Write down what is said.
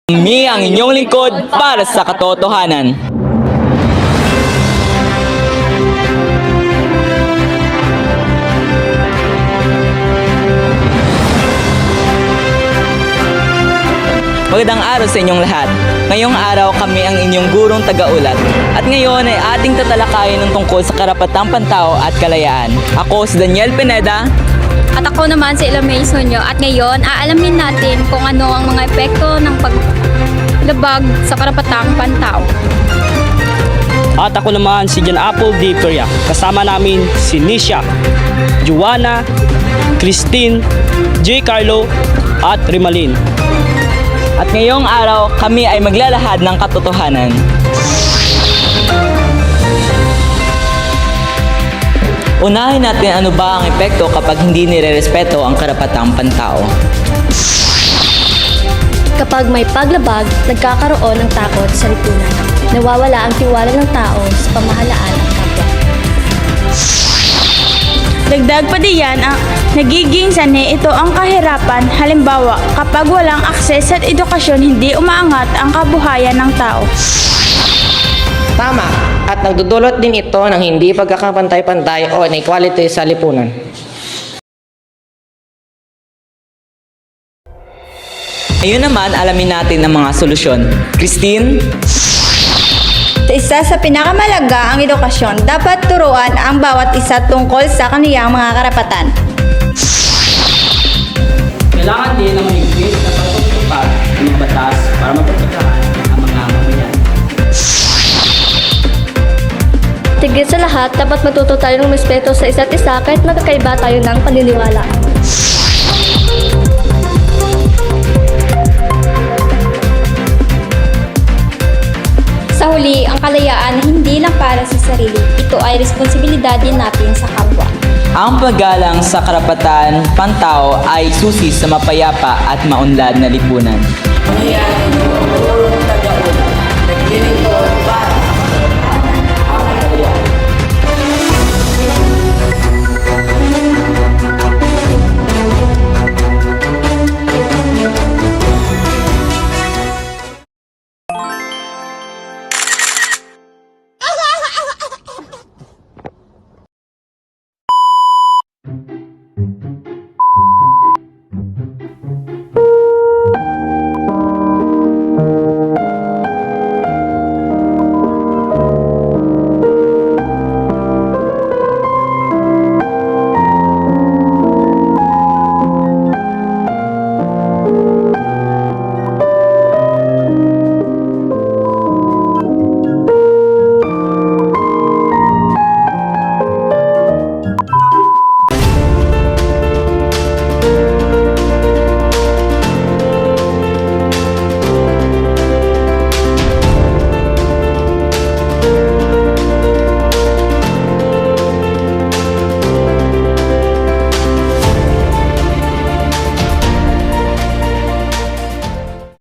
Kami ang inyong lingkod para sa katotohanan. Magandang araw sa inyong lahat. Ngayong araw kami ang inyong gurong tagaulat. At ngayon ay ating tatalakayin ng tungkol sa karapatang pantao at kalayaan. Ako si Daniel Pineda. At ako naman si Elamay Sonyo. At ngayon, aalamin natin kung ano ang mga epekto ng paglabag sa karapatang pantao. At ako naman si John Apple D. Peria. Kasama namin si Nisha, Joanna, Christine, J. Carlo, at Rimalin. At ngayong araw, kami ay maglalahad ng katotohanan. Unahin natin ano ba ang epekto kapag hindi nirerespeto ang karapatang pantao. Kapag may paglabag, nagkakaroon ng takot sa lipunan. Nawawala ang tiwala ng tao sa pamahalaan ng kapwa. Dagdag pa diyan ang nagiging sanhi ito ang kahirapan. Halimbawa, kapag walang akses at edukasyon, hindi umaangat ang kabuhayan ng tao. Tama, at nagdudulot din ito ng hindi pagkakapantay-pantay o inequality sa lipunan. Ngayon naman, alamin natin ang mga solusyon. Christine? Isa sa pinakamalaga ang edukasyon. Dapat turuan ang bawat isa tungkol sa kaniyang mga karapatan. Kailangan din na mahigpit na pagtutupad ng mga batas para maprotektahan ang mga mamayan. Tigil sa lahat, dapat matuto tayo ng respeto sa isa't isa kahit magkakaiba tayo ng paniniwala. Sa huli, ang kalayaan hindi lang para sa sarili. Ito ay responsibilidad din natin sa kapwa. Ang paggalang sa karapatan pantao ay susi sa mapayapa at maunlad na lipunan. Kaya ang inyong tagaulat, naglilingkod para